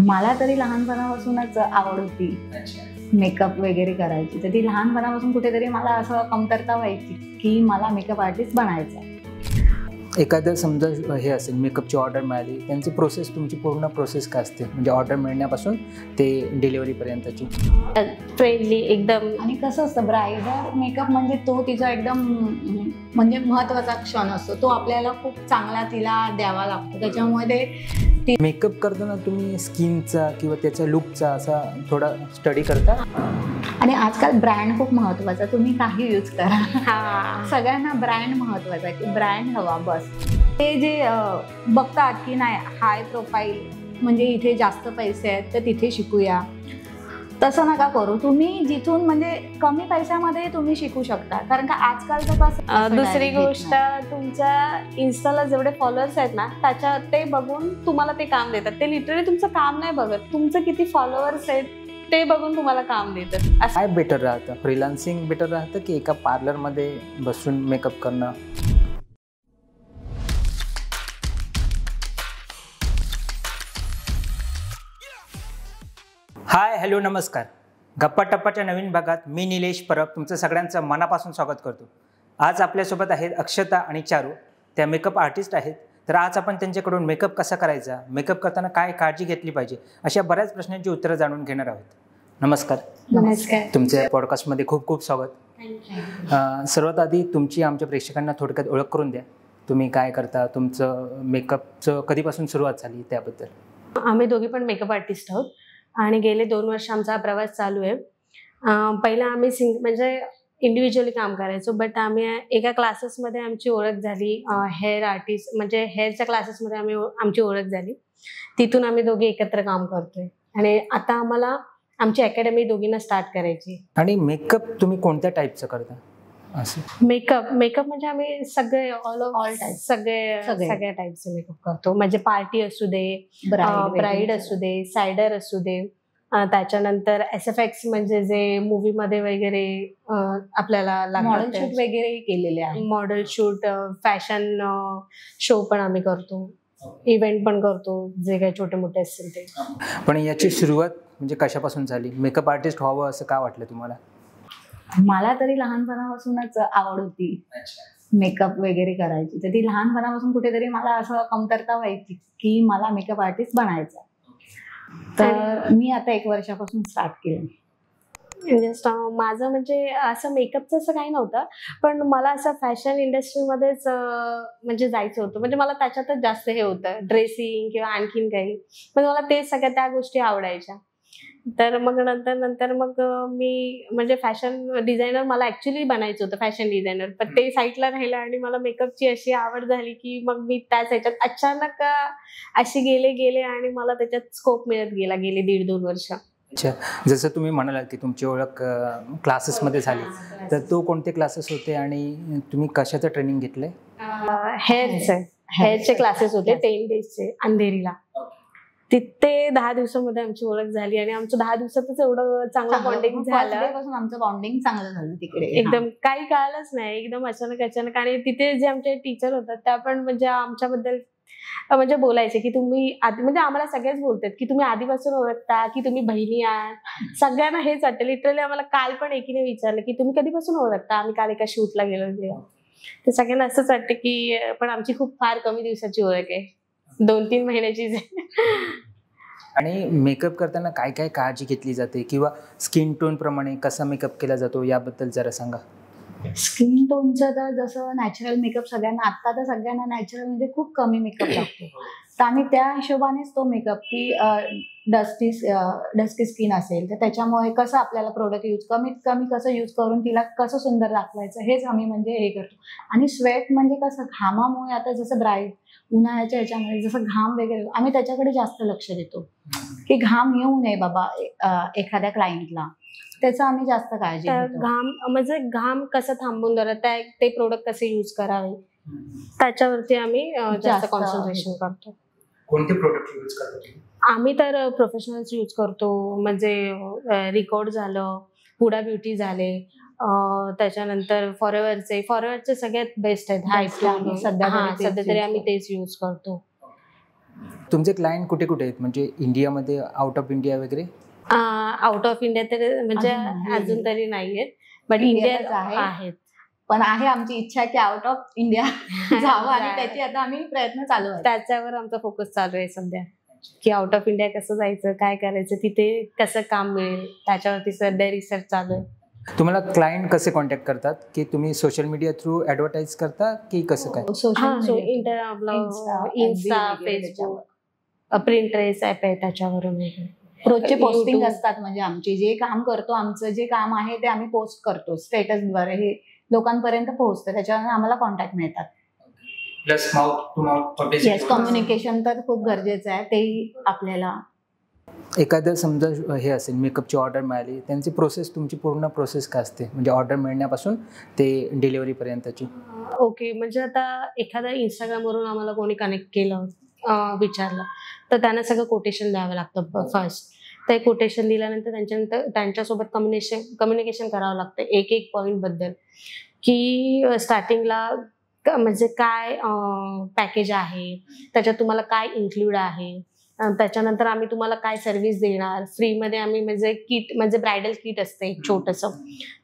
मला तरी लहानपणापासूनच आवड होती मेकअप वगैरे करायची. तर ती लहानपणापासून कुठेतरी मला असं कमतरता व्हायची की मला मेकअप आर्टिस्ट बनायचं. एखादं समजा हे असेल मेकअपची ऑर्डर मिळाली, त्यांची प्रोसेस, तुमची पूर्ण प्रोसेस काय असते? म्हणजे ऑर्डर मिळण्यापासून ते डिलिव्हरीपर्यंतची. फ्रेंडली एकदम. आणि कसं असतं, ब्रायडल मेकअप म्हणजे तो तिचा एकदम म्हणजे महत्त्वाचा क्षण असतो. तो आपल्याला खूप चांगला तिला द्यावा लागतो. त्याच्यामुळे ते मेकअप करताना तुम्ही स्किनचा किंवा त्याच्या लुकचा असा थोडा स्टडी करता? आणि आजकाल ब्रँड खूप महत्त्वाचा. तुम्ही काही यूज करा, सगळ्यांना ब्रँड महत्त्वाचा आहे की ब्रँड हवा बस. ते जे बघतात की नाही हाय प्रोफाईल म्हणजे इथे जास्त पैसे आहेत तर तिथे शिकूया, तसं नका करू. तुम्ही जिथून म्हणजे कमी पैशामध्ये तुम्ही शिकू शकता. कारण का आजकालचं कसं. दुसरी गोष्ट, तुमच्या इन्स्टाला जेवढे फॉलोअर्स आहेत ना, त्याच्या ते बघून तुम्हाला ते काम देतात. ते लिटरली तुमचं काम नाही बघत, तुमचं किती फॉलोअर्स आहेत ते बघून तुम्हाला काम देतात. काय बेटर राहतं? फ्रीलान्सिंग बेटर राहतं की एका पार्लरमध्ये बसून मेकअप करणं? हाय, हॅलो, नमस्कार. गप्पा टप्पाच्या नवीन भागात मी निलेश परब तुमचं सगळ्यांचं मनापासून स्वागत करतो. आज आपल्यासोबत आहेत अक्षता आणि चारू. त्या मेकअप आर्टिस्ट आहेत. तर आज आपण त्यांच्याकडून मेकअप कसा करायचा, मेकअप करताना काय काळजी घेतली पाहिजे, अशा बऱ्याच प्रश्नांची उत्तरं जाणून घेणार आहोत. नमस्कार. नमस्कार. तुमच्या पॉडकास्टमध्ये खूप खूप स्वागत. सर्वात आधी तुमची आमच्या प्रेक्षकांना थोडक्यात ओळख करून द्या. तुम्ही काय करता, तुमचं मेकअपचं कधीपासून सुरुवात झाली त्याबद्दल. आम्ही दोघी पण मेकअप आर्टिस्ट आहोत आणि गेले 2 वर्ष आमचा प्रवास चालू आहे. पहिला आम्ही म्हणजे इंडिव्हिज्युअली काम करायचो, बट आम्ही एका क्लासेसमध्ये आमची ओळख झाली. हेअर आर्टिस्ट म्हणजे हेअरच्या क्लासेसमध्ये आमची ओळख झाली. तिथून आम्ही दोघे एकत्र काम करतोय आणि आता आम्हाला आमची अकॅडमी दोघींना स्टार्ट करायची. आणि मेकअप तुम्ही कोणत्या टाईपचं करता? मेकअप म्हणजे आम्ही सगळे ऑल टाईप सगळ्या टाईपचे मेकअप करतो. म्हणजे पार्टी असू दे, ब्राईड असू दे, सायडर असू दे, त्याच्यानंतर SFX म्हणजे जे मूवी मध्ये वगैरे आपल्याला मॉडेल शूट वगैरे केलेले आहे. मॉडेल शूट, फॅशन शो पण आम्ही करतो, इव्हेंट पण करतो, जे काही छोटे मोठे असतील ते. पण याची सुरुवात म्हणजे कशापासून झाली? मेकअप आर्टिस्ट व्हावं असं का वाटलं तुम्हाला? मला तरी लहानपणापासूनच आवड होती मेकअप वगैरे करायची. तर ती लहानपणापासून कुठेतरी मला असं कमतरता व्हायची की मला मेकअप आर्टिस्ट बनायचं. तर मी आता 1 वर्षापासून स्टार्ट केलं. जस्ट माझं म्हणजे असं मेकअपचं असं काही नव्हतं, पण मला असं फॅशन इंडस्ट्रीमध्येच म्हणजे जायचं होतं. म्हणजे मला त्याच्यातच जास्त हे होतं, ड्रेसिंग किंवा आणखीन काही. पण मला ते सगळ्या त्या गोष्टी आवडायच्या. तर मग नंतर मग मी म्हणजे फॅशन डिझायनर मला ऍक्च्युली बनायचं होतं, फॅशन डिझायनर. पण ते साईडला राहिलं आणि मला मेकअपची अशी आवड झाली की मग मी त्याच ह्याच्यात अचानक अशी गेले आणि मला त्याच्यात स्कोप मिळत गेला गेली 1.5-2 वर्ष. अच्छा, जसं तुम्ही म्हणालात की तुमची ओळख क्लासेसमध्ये झाली, तर तो कोणते क्लासेस होते आणि तुम्ही कशाचं ट्रेनिंग घेतलंय? हेअरचे क्लासेस होते 10 डेजचे अंधेरीला. तिथे 10 दिवसामध्ये आमची ओळख झाली आणि आमचं 10 दिवसातच एवढं चांगलं बॉन्डिंग झालं. आमचं बॉन्डिंग चांगलं झालं तिकडे. एकदम काही कळलंच नाही, एकदम अचानक. आणि तिथे जे आमचे टीचर होतात त्या पण म्हणजे आमच्याबद्दल म्हणजे बोलायचे की तुम्ही आधी, म्हणजे आम्हाला सगळेच बोलतात की तुम्ही आधीपासून ओळखता की तुम्ही बहिणी आहात. सगळ्यांना हेच वाटतं. लिटरली आम्हाला काल पण एकीने विचारलं की तुम्ही कधीपासून ओळखता. आम्ही काल एका शूटला गेलो तेव्हा. ते सगळ्यांना असंच वाटतं की पण आमची खूप फार कमी दिवसाची ओळख आहे, 2-3 महिन्याचीच आहे. आणि मेकअप करताना काय काय काळजी घेतली जाते किंवा स्किन टोन प्रमाणे कसा मेकअप केला जातो याबद्दल जरा सांगा. स्किन टोनचं तर जसं नॅचरल मेकअप सगळ्यांना, आता तर सगळ्यांना नॅचरल म्हणजे खूप कमी मेकअप लागतो. तर आम्ही त्या हिशोबानेच तो मेकअप की डस्टी स्किन असेल तर त्याच्यामुळे कसं आपल्याला प्रोडक्ट कमीत कमी कसं यूज करून तिला कसं सुंदर दाखवायचं हेच आम्ही म्हणजे हे करतो. आणि स्वेट म्हणजे कसं घामामुळे, आता जसं ब्राईड उन्हाळ्याच्या ह्याच्यामध्ये जसं घाम वगैरे आम्ही त्याच्याकडे जास्त लक्ष देतो की घाम येऊ नये बाबा एखाद्या क्लायंटला, त्याचं आम्ही जास्त काळजी घेतो. घाम कसं थांबून धरत ते प्रोडक्ट कसे यूज करावे त्याच्यावरती आम्ही जास्त कॉन्सन्ट्रेशन करतो. कोणते प्रोडक्ट यूज करतो? आम्ही तर प्रोफेशनल्स यूज करतो. म्हणजे रिकॉर्ड झालं, हुडा ब्युटी झाले, त्याच्यानंतर फॉरएव्हरचे सगळ्यात बेस्ट आहेत. सध्या तरी आम्ही तेच यूज करतो. तुमचे क्लायंट कुठे कुठे आहेत, म्हणजे इंडियामध्ये, आउट ऑफ इंडिया वगैरे? आउट ऑफ इंडिया तर म्हणजे अजून तरी नाहीये, बट इंडियात आहेत. पण आहे आमची इच्छा की आउट ऑफ इंडिया जावं आणि त्याची आता आम्ही प्रयत्न चालू आहे. त्याच्यावर आमचा फोकस चालू आहे सध्या, की आउट ऑफ इंडिया कसं जायचं, काय करायचं, तिथे कसं काम मिळेल, त्याच्यावरती सध्या रिसर्च चालू आहे. तुम्हाला क्लायंट कसे कॉन्टॅक्ट करतात, की तुम्ही सोशल मीडिया थ्रू ऍडव्हर्टाईज करता की कसं काय? इन्स्टा, फेसबुक, प्रिंटरेस्ट ऍप आहे, त्याच्यावरून रोजचे पोस्टिंग असतात. म्हणजे आमचे जे काम करतो, आमचं जे काम आहे ते आम्ही पोस्ट करतो स्टेटसद्वारे, हे लोकांपर्यंत पोहोचतं, त्याच्यावर आम्हाला कॉन्टॅक्ट मिळतात. Plus mouth to mouth publicity. Yes, communication तर खूप गरजेचं आहे, तेही आपल्याला. एखादं समजा हे असेल, मेकअपची ऑर्डर मिळाली, त्यांची प्रोसेस, तुमची पूर्ण प्रोसेस काय असते, म्हणजे ऑर्डर मिळण्यापासून ते डिलिव्हरीपर्यंतची? ओके, म्हणजे आता एखादा इंस्टाग्रामवरून आम्हाला कोणी कनेक्ट केलं, विचारलं, तर त्यांना सगळं कोटेशन द्यावं लागतं फर्स्ट. ते कोटेशन दिल्यानंतर त्यांच्यासोबत कम्युनिकेशन करावं लागतं एक एक पॉईंट बद्दल, की स्टार्टिंगला म्हणजे काय पॅकेज आहे, त्याच्यात तुम्हाला काय इन्क्लूड आहे, त्याच्यानंतर आम्ही तुम्हाला काय सर्व्हिस देणार फ्रीमध्ये. आम्ही म्हणजे किट, म्हणजे ब्रायडल किट असते एक छोटंसं,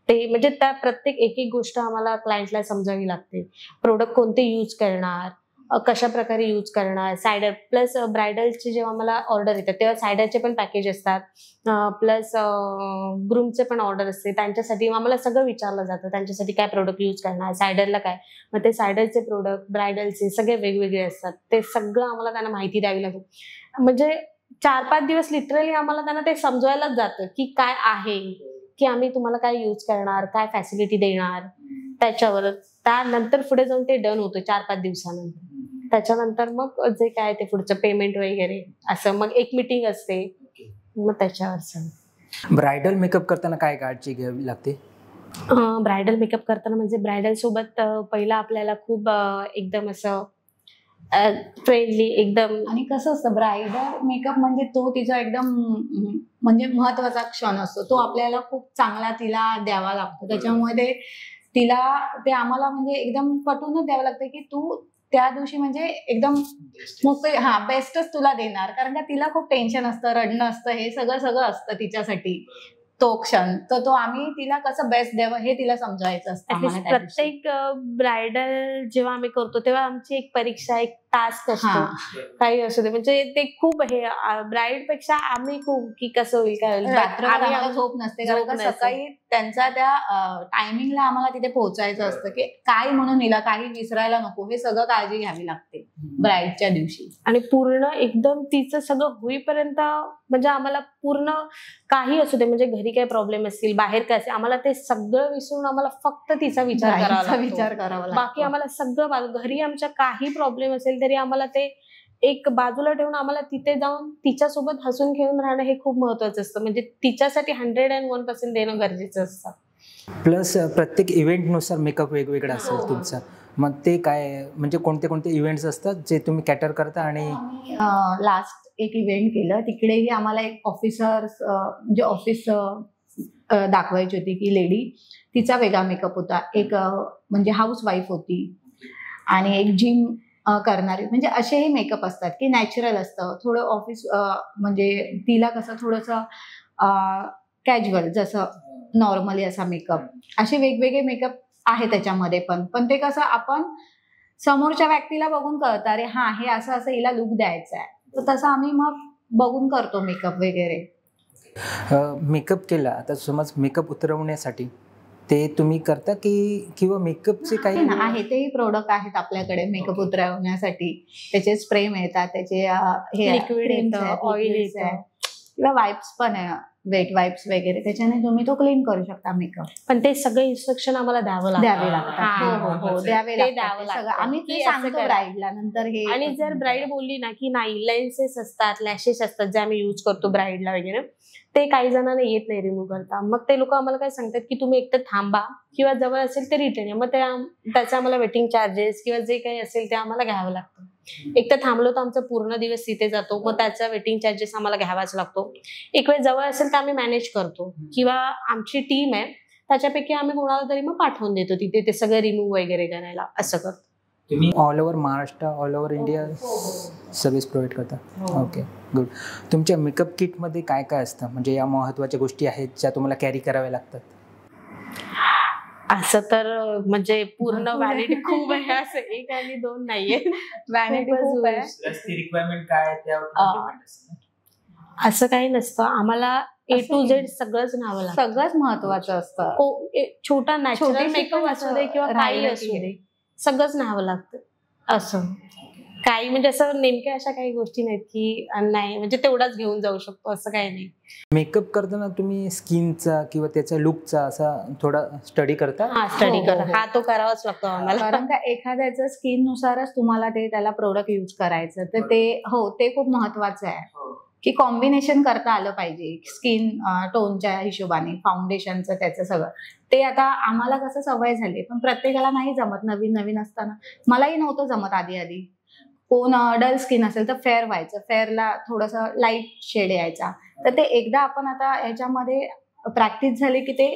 ते म्हणजे त्या प्रत्येक एक एक गोष्ट आम्हाला क्लायंटला समजावी लागते. प्रोडक्ट कोणते यूज करणार, कशा प्रकारे यूज करणार, सायडर प्लस ब्रायडलचे जेव्हा मला ऑर्डर येतात तेव्हा सायडरचे पण पॅकेज असतात, प्लस ग्रूमचे पण ऑर्डर असते, त्यांच्यासाठी आम्हाला सगळं विचारलं जातं, त्यांच्यासाठी काय प्रोडक्ट यूज करणार, सायडरला काय, मग ते सायडरचे प्रोडक्ट, ब्रायडलचे सगळे वेगवेगळे असतात, ते सगळं आम्हाला त्यांना माहिती द्यावी लागते. म्हणजे 4-5 दिवस लिटरली आम्हाला त्यांना ते समजवायलाच जातं की काय आहे, की आम्ही तुम्हाला काय यूज करणार, काय फॅसिलिटी देणार, त्याच्यावर. त्यानंतर पुढे जाऊन ते डन होतं 4-5 दिवसानंतर. त्याच्यानंतर मग जे काय ते पुढचं पेमेंट वगैरे असं, मग एक मीटिंग असते, मग त्याच्यावर. ब्रायडल मेकअप करताना काय काळजी घ्यावी लागते? ब्रायडल मेकअप करताना म्हणजे ब्रायडल सोबत पहिला आपल्याला खूप एकदम असं फ्रेंडली एकदम. आणि कसं असतं, ब्रायडल मेकअप म्हणजे तो तिचा एकदम म्हणजे महत्वाचा क्षण असतो, तो आपल्याला खूप चांगला तिला द्यावा लागतो. त्याच्यामुळे ते आम्हाला म्हणजे एकदम पटवूनच द्यावं लागतं की तू त्या दिवशी म्हणजे एकदम मोकळे, बेस्टच तुला देणार. कारण का तिला खूप टेन्शन असतं, रडणं असतं, हे सगळं असतं तिच्यासाठी तो क्षण. तर तो आम्ही तिला कसं बेस्ट द्यावं हे तिला समजावायचं असतं. प्रत्येक ब्रायडल जेव्हा आम्ही करतो तेव्हा आमची एक परीक्षा, एक टास्क असतो, काही असू दे. म्हणजे ते खूप हे ब्राईड पेक्षा आम्ही खूप की कसं होईल, काय होईल, रात्रभर झोप नसते. कारण सकाळी त्यांचा त्या टायमिंगला आम्हाला तिथे पोहोचायचं असतं, की काय म्हणून हिला काही विसरायला नको, हे सगळं काळजी घ्यावी लागते ब्राईडच्या दिवशी. आणि पूर्ण एकदम तिचं सगळं होईपर्यंत म्हणजे आम्हाला पूर्ण काही असू दे, म्हणजे घरी काही प्रॉब्लेम असतील, बाहेर काय असेल, आम्हाला ते सगळं विसरून आम्हाला फक्त तिचा विचार करावा लागतो. बाकी आम्हाला सगळं, घरी आमच्या काही प्रॉब्लेम असेल तरी आम्हाला ते एक बाजूला ठेवून आम्हाला तिथे जाऊन तिच्यासोबत हसून खेळून राहणं हे खूप महत्वाचं असतं. म्हणजे तिच्यासाठी 101% देणं गरजेचं असतं. प्लस प्रत्येक इव्हेंटनुसार मेकअप वेगवेगळा असेल तुमचा, मग ते काय, म्हणजे कोणते कोणते इव्हेंट्स असतात जे तुम्ही कॅटर करता? आणि लास्ट एक इव्हेंट केलं, तिकडेही आम्हाला एक म्हणजे ऑफिस दाखवायची होती की लेडी, तिचा वेगळा मेकअप होता. एक म्हणजे हाऊस वाईफ होती आणि एक जिम करणारी. म्हणजे असेही मेकअप असतात की नॅचरल असतं थोडं ऑफिस, म्हणजे तिला कसं थोडंसं कॅज्युअल, जसं नॉर्मली असा मेकअप. असे वेगवेगळे मेकअप आहे त्याच्यामध्ये. पण ते कसं आपण समोरच्या व्यक्तीला बघून कळतं, अरे हे असं हिला लुक द्यायचा आहे, तर तसं आम्ही मग बघून करतो मेकअप वगैरे. मेकअप केला, आता समज मेकअप उतरवण्यासाठी ते तुम्ही करता की किंवा मेकअपचे काही आहे, तेही प्रोडक्ट आहेत आपल्याकडे मेकअप उतरवण्यासाठी. त्याचे स्प्रे मिळतात, त्याचे हे लिक्विड, ऑइल किंवा वाईप्स पण आहे, वेट वाईप्स वगैरे, त्याच्याने तुम्ही तो क्लीन करू शकता मेकअप. पण ते सगळे इन्स्ट्रक्शन आम्हाला द्यावे लागतात. द्यावे लागतात. आम्ही ते सांगतो ब्राईडला नंतर हे. आणि जर ब्राईड बोलली ना की नाही, लेन्सेस असतात, लॅशेस असतात जे आम्ही यूज करतो ब्राईडला वगैरे, ते काही जणांना येत नाही रिमूव्ह करता, मग ते लोक आम्हाला काय सांगतात की तुम्ही एकतर थांबा किंवा जवळ असेल ते रिटर्न या. मग त्याचा आम्हाला वेटिंग चार्जेस किंवा जे काही असेल ते आम्हाला घ्यावं लागतं. एक तर थांबलो तर आमचा पूर्ण दिवस तिथे जातो, मग त्याचा वेटिंग चार्जेस आम्हाला घ्यावाच लागतो. एक वेळ जवळ असेल तर आम्ही मॅनेज करतो, किंवा आमची टीम आहे त्याच्यापैकी आम्ही कोणाला तरी मग पाठवून देतो तिथे ते सगळं रिमूव्ह वगैरे करायला, असं करतो. तुम्ही all over Maharashtra, all over India service provide करता? Okay, good. तुमच्या मेकअप किटमध्ये काय काय असतं, म्हणजे या महत्त्वाच्या गोष्टी आहेत ज्या तुम्हाला कॅरी कराव्या लागतात? असं तर म्हणजे पूर्ण व्हॅनिटी खूप आहे, असं एक आणि दोन नाहीये. व्हॅनिटी खूप आहे. रिक्वायरमेंट काय आहे त्यावर डिपेंड असतं. असं काही नसतं, आम्हाला A to Z सगळंच न्यावं लागतं. सगळंच महत्वाचं असतं. छोटा नॅचरल मेकअप असू दे किंवा काही राहिलं असू की दे, सगळंच न्यावं लागतं. असं काही म्हणजे असं नेमक्या अशा काही गोष्टी नाहीत की नाही म्हणजे तेवढाच घेऊन जाऊ शकतो, असं काही नाही. मेकअप करताना तुम्ही स्किनचा किंवा त्याचा लुकचा असा थोडा स्टडी करता? हा, स्टडी हो, करा, हो. हा तो करावाच लागतो आम्हाला. कारण का एखाद्याचं स्किन नुसारच तुम्हाला त्याला प्रोडक्ट यूज करायचं, तर ते खूप महत्वाचं आहे की कॉम्बिनेशन करता आलं पाहिजे स्किन टोनच्या हिशोबाने, फाउंडेशनचं त्याचं सगळं. ते आता आम्हाला कसं सवय झाली, पण प्रत्येकाला नाही जमत. नवीन नवीन असताना मलाही नव्हतं जमत आधी. कोण डल स्किन असेल तर फेअर व्हायचं, फेअरला थोडंसं लाईट शेड यायचा. तर ते एकदा आपण आता ह्याच्यामध्ये प्रॅक्टिस झाली की ते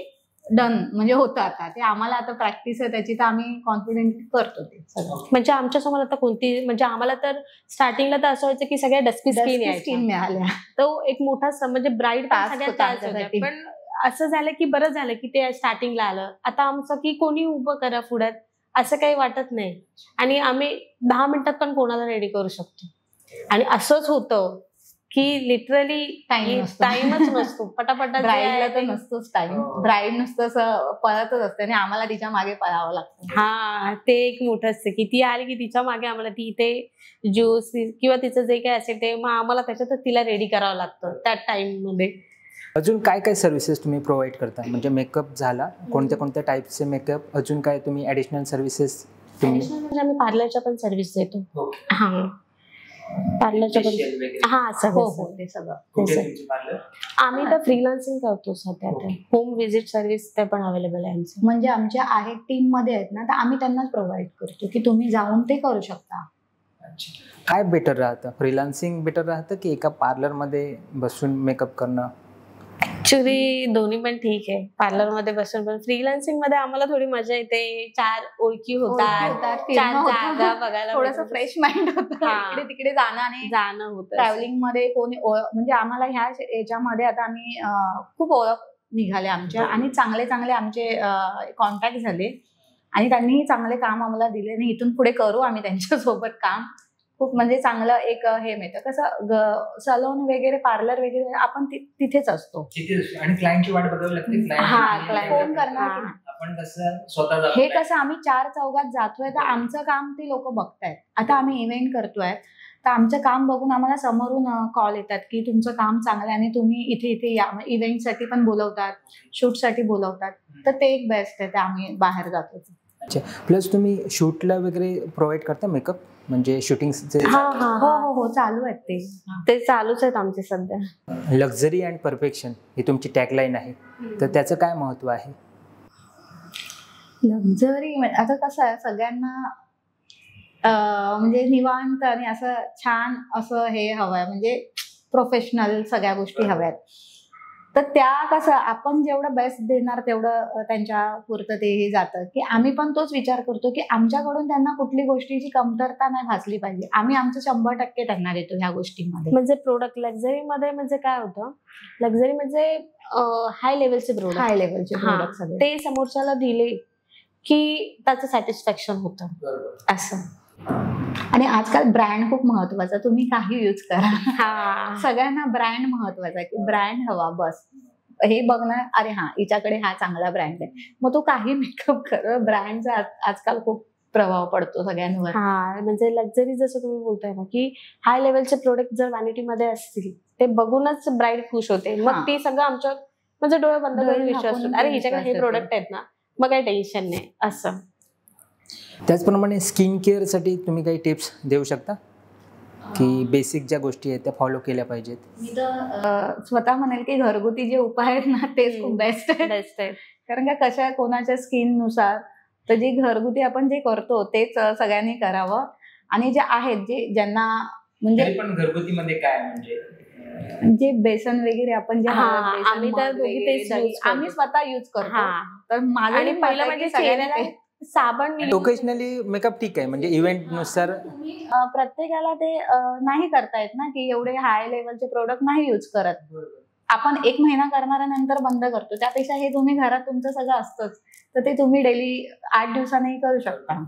डन म्हणजे होतं. आता ते आम्हाला आता प्रॅक्टिस आहे त्याची, तर आम्ही कॉन्फिडेंट करतो ते सगळं. म्हणजे आमच्यासमोर आता कोणती, म्हणजे आम्हाला तर स्टार्टिंगला तर असं व्हायचं की सगळ्या डस्की स्किन स्किन मिळाल्या. तो एक मोठा म्हणजे ब्राईट Task सगळ्यात होता त्रास होता. आमच्यासाठी. पण असं झालं की बरं झालं की ते स्टार्टिंगला आलं. आता आमचं की कोणी उभं करा पुढ्यात असं काही वाटत नाही, आणि आम्ही 10 मिनिटात पण कोणाला रेडी करू शकतो. आणि असंच होतं की लिटरली टाइमच नसतो. पटापटा ब्राईडला तर नसतोच टाइम. ब्राईड नुसतं असं पळतच असते आणि आम्हाला तिच्या मागे पळावं लागतं. हा, ते एक मोठं असते की ती आली की तिच्या मागे आम्हाला ती ते ज्यूस किंवा तिचं जे काही असेल ते मग आम्हाला त्याच्यातच तिला रेडी करावं लागतं त्या टाइम मध्ये. अजून काय काय सर्व्हिसेस तुम्ही प्रोव्हाइड करता? म्हणजे मेकअप झाला, कोणत्या कोणत्या टाईपचे मेकअप, अजून काय तुम्ही ॲडिशनल सर्व्हिसेस? म्हणजे आम्ही पार्लरच्या पण सर्व्हिस देतो. हा, पार्लरच्या पण, हा सगळं ते सगळं. आम्ही तर फ्रीलान्सिंग करतो सध्या. होम व्हिजिट सर्व्हिस ते पण अवेलेबल आहे आमचं. म्हणजे आमच्या आहेत टीम मध्ये आहेत ना, तर आम्ही त्यांनाच प्रोव्हाइड करतो की तुम्ही जाऊन ते करू शकता. काय बेटर राहतं, फ्रीलान्सिंग बेटर राहतं की एका पार्लरमध्ये बसून मेकअप करणं? ऍक्च्युली दोन्ही पण ठीक आहे. पार्लर मध्ये बसून पण फ्रीलान्सिंग मध्ये आम्हाला थोडी मजा येते. 4 ओळखी होतात, 4 जागा बघायला, थोडंसं फ्रेश माइंड होतं. इकडे तिकडे जाणं होतं. ट्रॅव्हलिंग मध्ये कोणी म्हणजे आम्हाला याच्यामध्ये आता आम्ही खूप ओळख निघाले आमच्या, आणि चांगले चांगले आमचे कॉन्टॅक्ट झाले, आणि त्यांनी चांगले काम आम्हाला दिले, आणि इथून पुढे करू आम्ही त्यांच्यासोबत काम. खूप म्हणजे चांगलं एक हे मिळतं. कसं सलून वगैरे, पार्लर वगैरे आपण तिथेच असतो, आणि क्लायंटची वाट बघावी लागते. फोन करणार की नाही. आपण कसं स्वतः हे कसं आम्ही 4 चौघात जातोय, तर आमचं काम ती लोक बघतायत. आता आम्ही इव्हेंट करतोय, तर आमचं काम बघून आम्हाला समोरून कॉल येतात की तुमचं काम चांगलं आहे आणि तुम्ही इथे इथे या. इव्हेंटसाठी पण बोलवतात, शूटसाठी बोलवतात, तर ते एक बेस्ट आहे. ते आम्ही बाहेर जातो. अच्छा, प्लस तुम्ही शूटला वगैरे प्रोव्हाइड करता मेकअप, म्हणजे शूटिंगचे? हो चालू आहेत ते चालूच आहेत आमचे सध्या. लक्झरी अँड परफेक्शन ही तुमची टॅगलाईन आहे, तर त्याचं काय महत्व आहे? लक्झरी आता कसं आहे, सगळ्यांना म्हणजे निवांत आणि असं छान असं हे हवंय, म्हणजे प्रोफेशनल सगळ्या गोष्टी हव्यात. तर त्या कसं आपण जेवढं बेस्ट देणार तेवढं त्यांच्या पुरतं तेही जातं, की आम्ही पण तोच विचार करतो की आमच्याकडून त्यांना कुठली गोष्टीची कमतरता नाही भासली पाहिजे. आम्ही आमचं 100% त्यांना देतो ह्या गोष्टींमध्ये. म्हणजे प्रोडक्ट लक्झरीमध्ये म्हणजे काय होतं, लक्झरी म्हणजे हाय लेवलचे प्रोडक्ट सगळे ते समोरच्याला दिले की त्याचं सॅटिस्फॅक्शन होतं असं. आणि आजकाल ब्रँड खूप महत्वाचा. तुम्ही काही यूज करा, सगळ्यांना ब्रँड महत्वाचा आहे, की ब्रँड हवा बस. हे बघणार, अरे हा हिच्याकडे हा चांगला ब्रँड आहे, मग तो काही मेकअप कर. ब्रँडचा आजकाल खूप प्रभाव पडतो सगळ्यांवर. हा, म्हणजे लक्झरी जसं तुम्ही बोलताय ना, की हाय लेवलचे प्रोडक्ट जर व्हॅनिटीमध्ये असतील ते बघूनच ब्राईड खुश होते. मग ती सगळं आमच्या म्हणजे डोळे बंद करून विश्वास होतो, अरे हिच्याकडे हे प्रोडक्ट आहेत ना, मग काही टेन्शन नाही असं. त्याचप्रमाणे स्किन केअरसाठी तुम्ही काही टिप्स देऊ शकता की बेसिक ज्या गोष्टी आहेत त्या फॉलो केल्या पाहिजेत? मी तर स्वतः म्हणेल की घरगुती जे उपाय आहेत ना, तेच खूप बेस्ट आहे. कारण का कशा कोणाच्या स्किन नुसार, तर जे घरगुती आपण जे करतो तेच सगळ्यांनी करावं. आणि जे आहेत ज्यांना म्हणजे पण घरगुती मध्ये काय म्हणजे बेसन वगैरे आपण जे आम्ही तर दोघी तेच आम्ही स्वतः यूज करतो. तर माझं पहिलं म्हणजे साबण ओकेजनली मेकअप ठीक आहे, म्हणजे इव्हेंट नुसार प्रत्येकाला ते नाही करता येत ना, की एवढे हाय लेवलचे प्रोडक्ट नाही यूज करत. आपण 1 महिना करणाऱ्यानंतर बंद करतो. त्यापेक्षा हे तुम्ही घरात तुमचं सगळं असतंच, तर ते तुम्ही डेली 8 दिवसांनी करू शकता.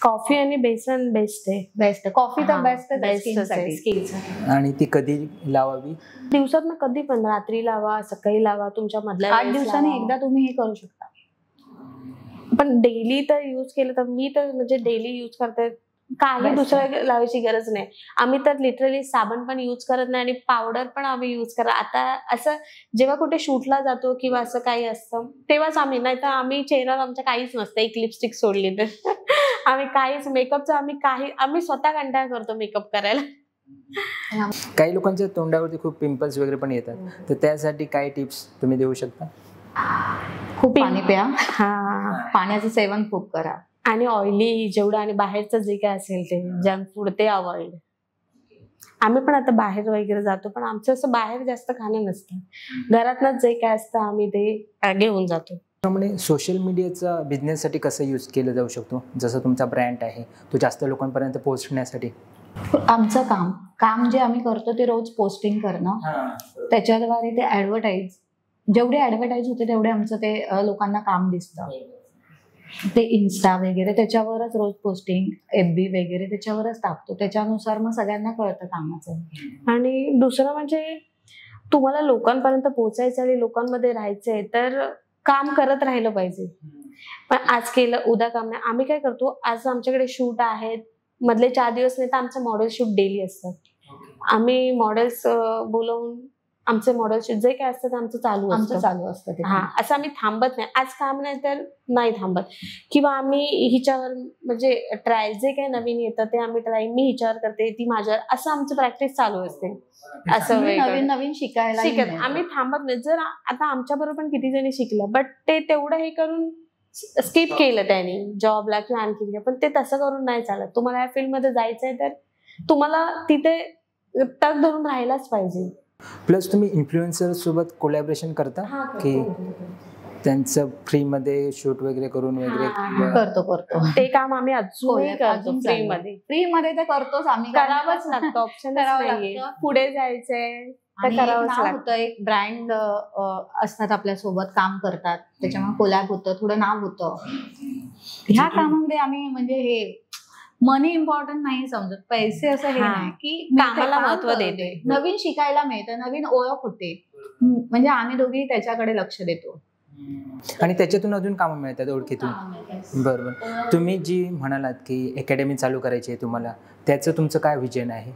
कॉफी आणि बेसन बेस्ट आहे. बेस्ट कॉफी तर बेस्ट स्किनसाठी. आणि ती कधी लावावी? दिवसात कधी पण, रात्री लावा, सकाळी लावा, तुमच्या मधल्या 8 दिवसांनी एकदा तुम्ही हे करू शकता. पण डेली तर यूज केलं तर, मी तर म्हणजे डेली यूज करते, काही दुसरं लावायची गरज नाही. आम्ही तर लिटरली साबण पण यूज करत नाही आणि पावडर पण आम्ही यूज करत. आता असं जेव्हा कुठे शूटला जातो किंवा असं काही असतं तेव्हाच आम्ही, नाही तर आम्ही चेहऱ्यावर आमच्या काहीच नसतं, एक लिपस्टिक सोडली तर. आम्ही काहीच मेकअपचं आम्ही स्वतः कंटाळा करतो मेकअप करायला. काही लोकांच्या तोंडावरती खूप पिंपल्स वगैरे पण येतात, तर त्यासाठी काय टिप्स तुम्ही देऊ शकता? खूप पाणी प्या, पाण्याचं सेवन खूप करा, आणि ऑइली जेवढं आणि बाहेरचं जे काय असेल ते जंक फूड ते अवॉइड. आम्ही पण आता बाहेर वगैरे जातो, पण आमचं असं बाहेर जास्त खाणं नसतं. घरातनंच जे काय असतं आम्ही ते घेऊन जातो. त्यामुळे सोशल मीडियाचा बिझनेससाठी कसं यूज केलं जाऊ शकतो? जसं तुमचा ब्रँड आहे तो जास्त लोकांपर्यंत पोहोचण्यासाठी. आमचं काम जे आम्ही करतो ते रोज पोस्टिंग करणं, त्याच्याद्वारे ते ऍडव्हर्टाईज, जेवढे ऍडव्हर्टाईज होते तेवढे आमचं ते लोकांना काम दिसतं. ते इन्स्टा वगैरे त्याच्यावरच रोज पोस्टिंग, FB वगैरे त्याच्यावरच टाकतो, त्याच्यानुसार मग सगळ्यांना कळतं कामाचं. आणि दुसरं म्हणजे तुम्हाला लोकांपर्यंत पोहोचायचं आणि लोकांमध्ये राहायचंय तर काम करत राहिलं पाहिजे. पण आज केलं उद्या काम नाही. आम्ही काय करतो, आज आमच्याकडे शूट आहेत, मधले 4 दिवस नाही तर आमचं मॉडेल शूट डेली असतं. आम्ही मॉडेल्स बोलवून आमचे मॉडेल शूट जे काय असतं ते आमचं चालू असतं. असं आम्ही थांबत नाही, आज काम नाही तर नाही थांबत. किंवा आम्ही हिच्यावर म्हणजे ट्रायल जे काही नवीन येतं ते आम्ही ट्राय, मी हिच्यावर करते, ती माझ्यावर, असं आमची प्रॅक्टिस चालू असते. असं नवीन शिकायला आम्ही थांबत नाही. जर आता आमच्या बरोबर पण किती जणी शिकलं, बट ते तेवढं हे करून स्किप केलं त्यांनी जॉबला किंवा आणखी, पण ते तसं करून नाही चालत. तुम्हाला या फील्डमध्ये जायचंय तर तुम्हाला तिथे तग धरून राहायलाच पाहिजे. प्लस तुम्ही इन्फ्लुएन्सर सोबत कोलॅबरेशन करता की त्यांचं फ्रीमध्ये शूट वगैरे करून वगैरे? करतो ते काम आम्ही अजूनही करतो फ्रीमध्ये तर करतोच आम्ही, करावंच लागतं, ऑप्शन नाहीये. पुढे जायचंय तर करावंच लागतं. एक ब्रँड असतात आपल्यासोबत काम करतात, त्याच्यामुळे कोलॅब होतं, थोडं नाव होतं. ह्या कामामध्ये आम्ही म्हणजे हे मनी इम्पॉर्टंट नाही समजत, पैसे असं हे नाही, की कामाला महत्व देते. नवीन शिकायला मिळतं, नवीन ओळख होते, म्हणजे आम्ही दोघी त्याच्याकडे लक्ष देतो आणि त्याच्यातून अजून कामं मिळतात ओळखीतून. बरोबर. तुम्ही जी म्हणालात की अकॅडमी चालू करायची आहे तुम्हाला, त्याचं तुमचं काय विजन आहे?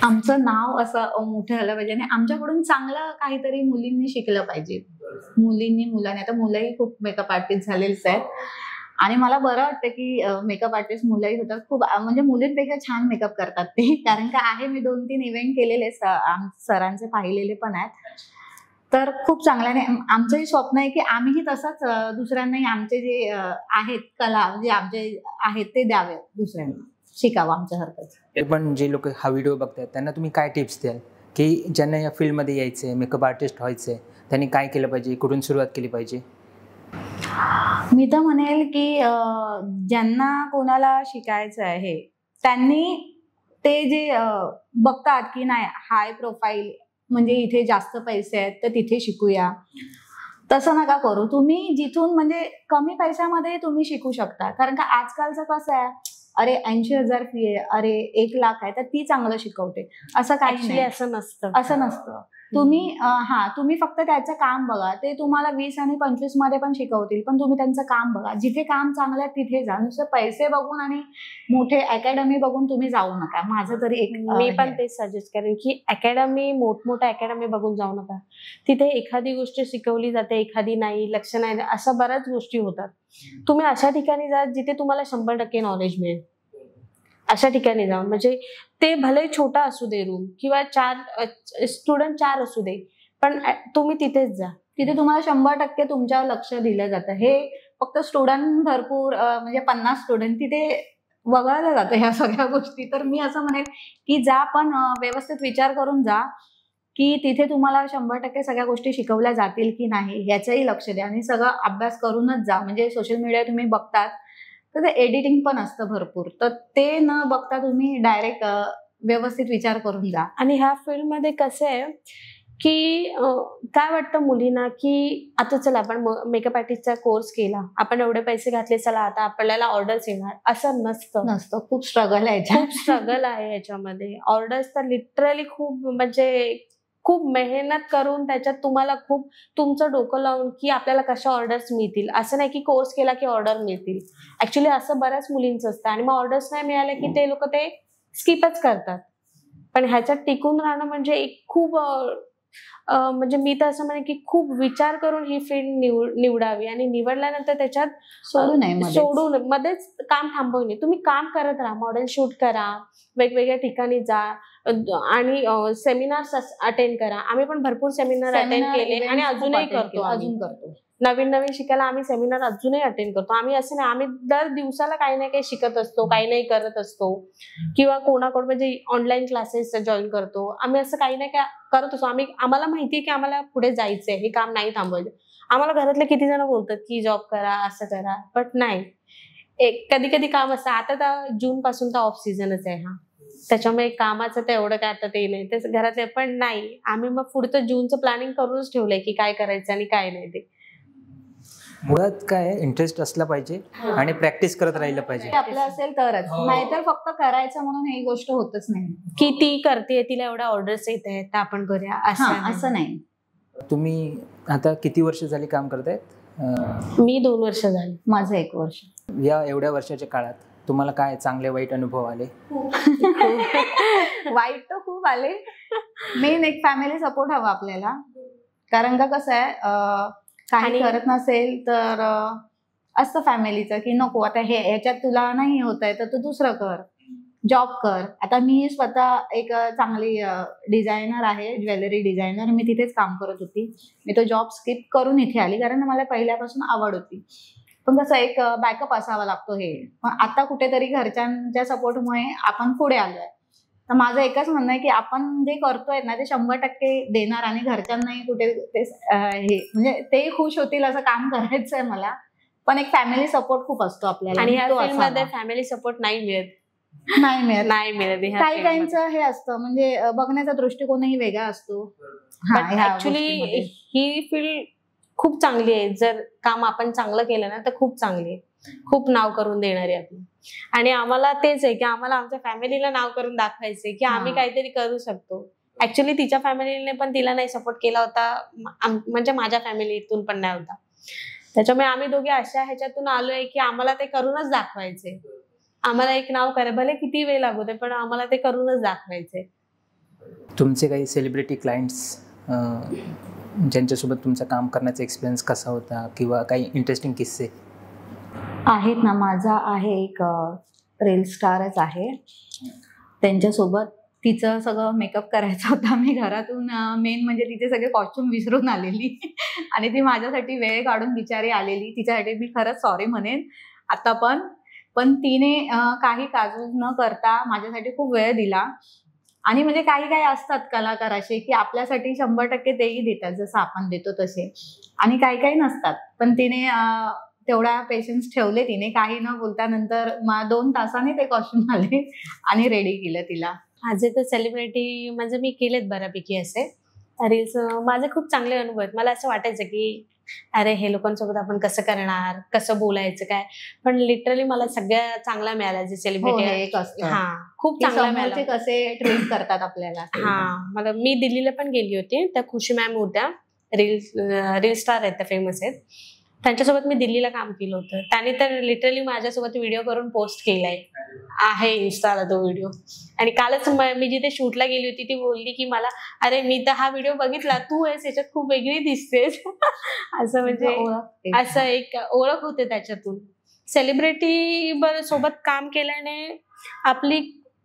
आमचं नाव असं मोठं झालं पाहिजे आणि आमच्याकडून चांगलं काहीतरी मुलींनी शिकलं पाहिजे. मुलांनी, आता मुलंही खूप मेकअप आर्टिस्ट झालेच आहेत आणि मला बरं वाटतं की मेकअप आर्टिस्ट मुलंही होतात, खूप म्हणजे मुलींपेक्षा छान मेकअप करतात ते. कारण का आहे, मी 2-3 इव्हेंट केलेले सरांचे पाहिलेले पण आहेत, तर खूप चांगल्याने. आमचंही स्वप्न आहे की आम्हीही तसंच दुसऱ्यांनाही आमचे जे आहेत कला, जे आमचे आहेत ते द्यावे, दुसऱ्यांना शिकावं आमच्यासारखंच. पण जे लोक हा व्हिडिओ बघतात त्यांना तुम्ही काय टिप्स द्याल की ज्यांना या फील्डमध्ये यायचंय, मेकअप आर्टिस्ट व्हायचंय, त्यांनी काय केलं पाहिजे, कुठून सुरुवात केली पाहिजे? मी तर म्हणेल की ज्यांना कोणाला शिकायचं आहे त्यांनी ते जे बघतात की नाही हाय प्रोफाईल म्हणजे इथे जास्त पैसे आहेत तर तिथे शिकूया, तसं नका करू. तुम्ही जिथून म्हणजे कमी पैशामध्ये तुम्ही शिकू शकता. कारण का आजकालचं कसं आहे, अरे 80,000 फी आहे, अरे 1 लाख आहे तर ती चांगलं शिकवते, असं काही नाही. असं नसतं. तुम्ही फक्त त्याचं काम बघा, ते तुम्हाला 20 आणि 25 मध्ये पण शिकवतील, पण तुम्ही त्यांचं काम बघा. जिथे काम चांगलं आहे तिथे जा. नुसतं पैसे बघून आणि मोठे अकॅडमी बघून तुम्ही जाऊ नका. माझं तरी मी पण तेच सजेस्ट करेन की अकॅडमी, मोठमोठ्या अकॅडमी बघून जाऊ नका. तिथे एखादी गोष्ट शिकवली जाते, एखादी नाही, लक्ष नाही, अशा बऱ्याच गोष्टी होतात. तुम्ही अशा ठिकाणी जा जिथे तुम्हाला 100% नॉलेज मिळेल. अशा ठिकाणी जाऊन, म्हणजे ते भले छोटा असू दे रूम किंवा 4 स्टुडंट असू दे, पण तुम्ही तिथेच जा. तिथे तुम्हाला 100% तुमच्यावर लक्ष दिलं जातं. हे फक्त स्टुडंट भरपूर म्हणजे 50 स्टुडंट तिथे वगळलं जातं ह्या सगळ्या गोष्टी. तर मी असं म्हणेन की जा, पण व्यवस्थित विचार करून जा की तिथे तुम्हाला 100% सगळ्या गोष्टी शिकवल्या जातील की नाही याचंही लक्ष द्या आणि सगळं अभ्यास करूनच जा. म्हणजे सोशल मीडिया तुम्ही बघतात तर ते एडिटिंग पण असतं भरपूर, तर ते न बघता तुम्ही डायरेक्ट व्यवस्थित विचार करून जा. आणि ह्या फील्डमध्ये कसं आहे की काय वाटतं मुलींना की आता चला आपण मेकअप आर्टिस्टचा कोर्स केला, आपण एवढे पैसे घातले, चला आता आपल्याला ऑर्डर्स येणार, असं नसतं. खूप स्ट्रगल आहे खूप स्ट्रगल आहे याच्यामध्ये. ऑर्डर्स तर लिटरली खूप म्हणजे खूप मेहनत करून त्याच्यात तुम्हाला खूप तुमचं डोकं लावून की आपल्याला कशा ऑर्डर्स मिळतील. असं नाही की कोर्स केला की ऑर्डर मिळतील. ऍक्च्युली असं बऱ्याच मुलींचं असतं आणि मग ऑर्डर्स नाही मिळाले की ते लोक ते स्किपच करतात. पण ह्याच्यात टिकून राहणं म्हणजे एक खूप म्हणजे मी तर असं म्हणेन की खूप विचार करून ही फील्ड निवडावी आणि निवडल्यानंतर त्याच्यात सोडून मध्येच काम थांबवू नये. तुम्ही काम करत राहा, मॉडेल शूट करा, वेगवेगळ्या ठिकाणी जा आणि सेमिनार्स अटेंड करा. आम्ही पण भरपूर सेमिनार अटेंड केले आणि अजूनही करतो. नवीन शिकायला आम्ही सेमिनार अजूनही अटेंड करतो. आम्ही असं नाही, आम्ही दर दिवसाला काही ना काही शिकत असतो, काही नाही करत असतो किंवा कोणाकडून म्हणजे ऑनलाईन क्लासेस जॉईन करतो. आम्ही असं काही ना काय करत असतो. आम्हाला माहितीये की आम्हाला पुढे जायचंय, हे काम नाही थांबवायचं. आम्हाला घरातले किती जण बोलतात की जॉब करा, असं करा, बट नाही. कधी कधी काम असतं. आता तर जून पासून तर ऑफ सीझनच आहे हा, त्याच्यामुळे कामाचं तर एवढं काय आता ते नाही, ते घरातले पण नाही. आम्ही मग पुढचं जूनचं प्लॅनिंग करूनच ठेवलंय की काय करायचं आणि काय नाही. ते मुळात काय इंटरेस्ट असला पाहिजे आणि प्रॅक्टिस करत राहिलं पाहिजे. आपलं असेल तरच, नाहीतर फक्त करायचं म्हणून ही गोष्ट होतच नाही की ती करते, तिला एवढ्या ऑर्डर्स येत आहेत तर आपण करूया, असं नाही. तुम्ही आता किती वर्ष झाली काम करतायत? मी 2 वर्ष झाली. माझं 1 वर्ष. या एवढ्या वर्षाच्या काळात तुम्हाला काय चांगले वाईट अनुभव आले? वाईट तर खूप आले. मेन एक फॅमिली सपोर्ट हवा आपल्याला. कारण का कसं आहे, काही करत नसेल तर असतं फॅमिलीचं की नको आता हे ह्याच्यात तुला नाही होत आहे तर तू दुसरं कर, जॉब कर. आता मी स्वतः एक चांगली डिझायनर आहे, ज्वेलरी डिझायनर. मी तिथेच काम करत होती. मी तो जॉब स्किप करून इथे आली कारण मला पहिल्यापासून आवड होती. पण कसं एक बॅकअप असावा लागतो हे. पण आता कुठेतरी घरच्यांच्या सपोर्टमुळे आपण पुढे आलोय. तर माझं एकच म्हणणं आहे की आपण जे करतोय ना ते 100% देणार आणि घरच्यांनाही कुठे ते हे म्हणजे ते खुश होतील असं काम करायचं आहे मला. पण एक फॅमिली सपोर्ट खूप असतो आपल्याला आणि ह्या फील्डमध्ये फॅमिली सपोर्ट नाही मिळत. काही काहींचं हे असतं म्हणजे बघण्याचा दृष्टिकोनही वेगळा असतो. ऍक्च्युली ही फील्ड खूप चांगली आहे. जर काम आपण चांगलं केलं ना तर खूप चांगली आहे, खूप नाव करून देणारी आपली. आणि आम्हाला तेच आहे की आम्हाला आमच्या फॅमिलीला नाव करून दाखवायचंय की आम्ही काहीतरी करू शकतो. ऍक्च्युली तिच्या फॅमिलीने पण तिला नाही सपोर्ट केला होता, म्हणजे माझ्या फॅमिलीतून पण नाही होता. त्याच्यामुळे आम्ही दोघे अशा ह्याच्यातून आलोय की आम्हाला ते करूनच दाखवायचे. आम्हाला एक नाव करा, भले किती वेळ लागू दे, पण आम्हाला ते करूनच दाखवायचे. तुमचे काही सेलिब्रिटी क्लायंट्स ज्यांच्यासोबत तुमचं काम करण्याचा एक्सपिरियन्स कसा होता किंवा काही इंटरेस्टिंग किस्से आहेत ना? माझा आहे एक रील स्टारच आहे, त्यांच्यासोबत तिचं सगळं मेकअप करायचं होता. मी घरातून मेन म्हणजे तिचे सगळे कॉस्ट्युम विसरून आलेली आणि ती माझ्यासाठी वेळ काढून बिचारी आलेली. तिच्यासाठी मी खरंच सॉरी म्हणेन आता पण तिने काही काजूज न करता माझ्यासाठी खूप वेळ दिला. आणि म्हणजे काही असतात कलाकार असे की आपल्यासाठी 100% तेही देतात जसं आपण देतो तसे, आणि काही नसतात. पण तिने तेवढा पेशन्स ठेवले तिने, काही न बोलता. नंतर 2 तासाने ते कॉस्ट्युम आले आणि रेडी केलं तिला. माझे तर सेलिब्रिटी म्हणजे मी केलेत बऱ्यापैकी असे रील्स. माझे खूप चांगले अनुभव आहेत. मला असं वाटायचं की अरे हे लोकांसोबत आपण कसं करणार, कसं बोलायचं काय, पण लिटरली मला सगळ्या चांगला मिळाला जे सेलिब्रिटी. खूप चांगला मिळाला. कसे ट्रीट करतात आपल्याला. मी दिल्लीला पण गेली होती. त्या खुशी मॅम होत्या, रील स्टार आहेत, त्या फेमस आहेत. त्यांच्यासोबत मी दिल्लीला काम केलं होतं. त्यांनी तर लिटरली माझ्यासोबत व्हिडिओ करून पोस्ट केलाय आहे इन्स्टाला तो व्हिडिओ. आणि कालच मी जिथे शूटला गेली होती ती बोलली की मला, अरे मी तर हा व्हिडिओ बघितला, तू आहेस याच्यात खूप वेगळी दिसतेस. असं म्हणजे असं एक ओळख होते त्याच्यातून. सेलिब्रिटी सोबत काम केल्याने आपली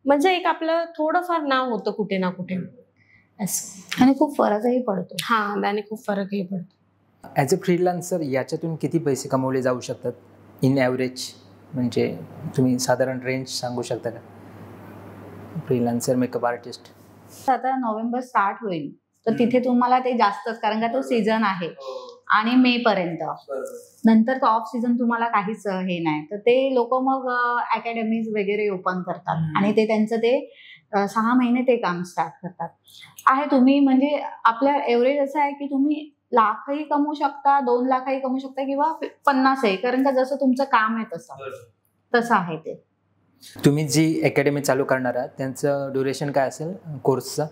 म्हणजे एक आपलं थोडंफार नाव होतं कुठे ना कुठे असं. आणि खूप फरकही पडतो. आणि खूप फरकही पडतो. ॲज अ फ्रीलान्सर याच्यातून किती पैसे कमवले जाऊ शकतात इन ॲव्हरेज? म्हणजे तुम्ही साधारण रेंज सांगू शकता का? फ्रीलान्सर मेकअप आर्टिस्ट आता नोव्हेंबर स्टार्ट होईल तर तिथे तुम्हाला ते जास्तच, कारण का तो सीझन आहे आणि मे पर्यंत, नंतर तो ऑफ सीझन तुम्हाला काहीच हे नाही. तर ते लोक मग अकॅडमीज वगैरे ओपन करतात आणि ते त्यांचं ते 6 महिने ते काम स्टार्ट करतात. आहे तुम्ही म्हणजे आपल्या एव्हरेज असं आहे की तुम्ही लाखही कमवू शकता, 2 लाखही कमवू शकता किंवा 50ही, कारण का जसं तुमचं काम आहे तसं आहे ते. तुम्ही जी अकॅडमी चालू करणार आहात त्यांचं ड्युरेशन काय असेल कोर्सचं?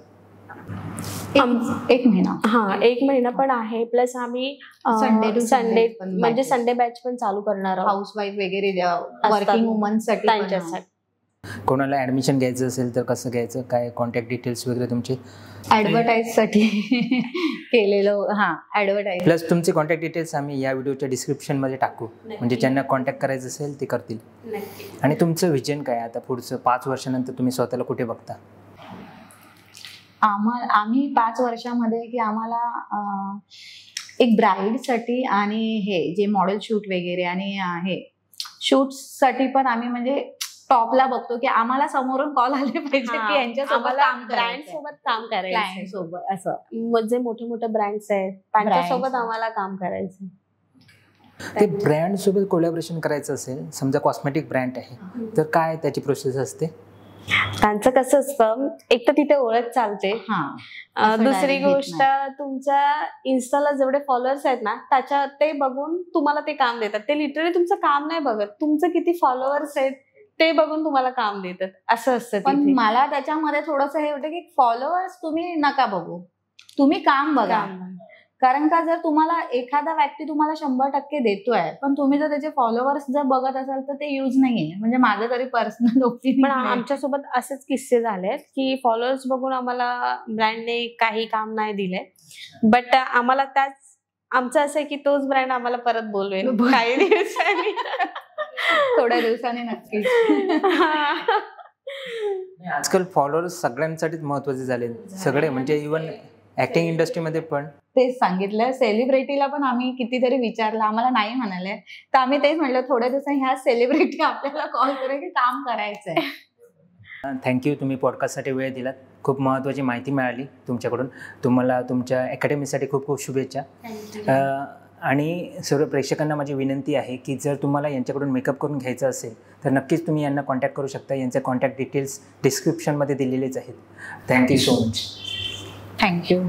1 महिना. 1 महिना पण आहे. प्लस आम्ही संडे म्हणजे संडे बॅच पण चालू करणार आहोत. हाऊसवाईफ वगैरे वर्किंग वुमन्ससाठी त्यांच्यासाठी. कोणाला ऍडमिशन घ्यायचं असेल तर कसं घ्यायचं, काय कॉन्टॅक्ट डिटेल्स वगैरे तुमचे? ऍडव्हर्टाईजसाठी केलेलं. ऍडव्हर्टाईज प्लस तुमचे कॉन्टॅक्ट डिटेल्स आम्ही या व्हिडिओच्या डिस्क्रिप्शनमध्ये टाकू, म्हणजे ज्यांना कॉन्टॅक्ट करायचं असेल ते करतील. आणि तुमचं व्हिजन काय आता पुढचं 5 वर्षानंतर तुम्ही स्वतःला कुठे बघता? आम्ही 5 वर्षामध्ये की आम्हाला एक ब्राईडसाठी आणि हे जे मॉडेल शूट वगैरे आणि हे शूटसाठी पण आम्ही म्हणजे टॉपला बघतो की आम्हाला समोरून कॉल आले पाहिजे की यांच्यासोबत काम ब्रँड सोबत काम करायचं, क्लायंट सोबत असं. म्हणजे मोठे मोठे ब्रँड्स आहेत त्यांच्यासोबत आम्हाला काम करायचं. ते ब्रँड सोबत कोलॅबोरेशन करायचं असेल, समजा कॉस्मेटिक ब्रँड आहे तर काय त्याची प्रोसेस असते? त्यांचं कसं असतं, एक तर तिथे ओळख चालते. दुसरी गोष्ट, तुमच्या इन्स्टाला जेवढे फॉलोअर्स आहेत ना त्याच्या ते बघून तुम्हाला ते काम देतात. ते लिटरली तुमचं काम नाही बघत, तुमचं किती फॉलोअर्स आहेत ते बघून तुम्हाला काम देतात, असं असतं. पण मला त्याच्यामध्ये थोडंसं हे होतं की फॉलोअर्स तुम्ही नका बघू, तुम्ही काम बघा. कारण का जर तुम्हाला एखादा व्यक्ती तुम्हाला 100% देतोय पण तुम्ही जर त्याचे फॉलोअर्स जर बघत असाल तर ते यूज नाहीये. म्हणजे माझं तरी पर्सनल ओपिनियन. पण आमच्यासोबत असेच किस्से झालेत की फॉलोअर्स बघून आम्हाला ब्रँडने काही काम नाही दिले, बट आम्हाला त्याच आमचं असं आहे की तोच ब्रँड आम्हाला परत बोलवेल काही दिवसांनी. थोड्या दिवसांनी नक्कीच. आजकाल फॉलोअर्स सगळ्यांसाठीच महत्वाचे झाले सगळे, म्हणजे इव्हन ऍक्टिंग इंडस्ट्रीमध्ये पण. तेच सांगितलं, सेलिब्रिटीला पण आम्ही कितीतरी विचारलं, आम्हाला नाही म्हणाले, तर आम्ही तेच म्हटलं थोड्या दिवसांनी ह्या सेलिब्रिटी आपल्याला कॉल करेल की काम करायचंय. थँक्यू, तुम्ही पॉडकास्टसाठी वेळ दिलात. खूप महत्त्वाची माहिती मिळाली तुमच्याकडून. तुम्हाला तुमच्या अकॅडमीसाठी खूप खूप शुभेच्छा. आणि सर्व प्रेक्षकांना माझी विनंती आहे की जर तुम्हाला यांच्याकडून मेकअप करून घ्यायचं असेल तर नक्कीच तुम्ही यांना कॉन्टॅक्ट करू शकता. यांचे कॉन्टॅक्ट डिटेल्स डिस्क्रिप्शनमध्ये दिलेलेच आहेत. Thank you so much. थँक्यू.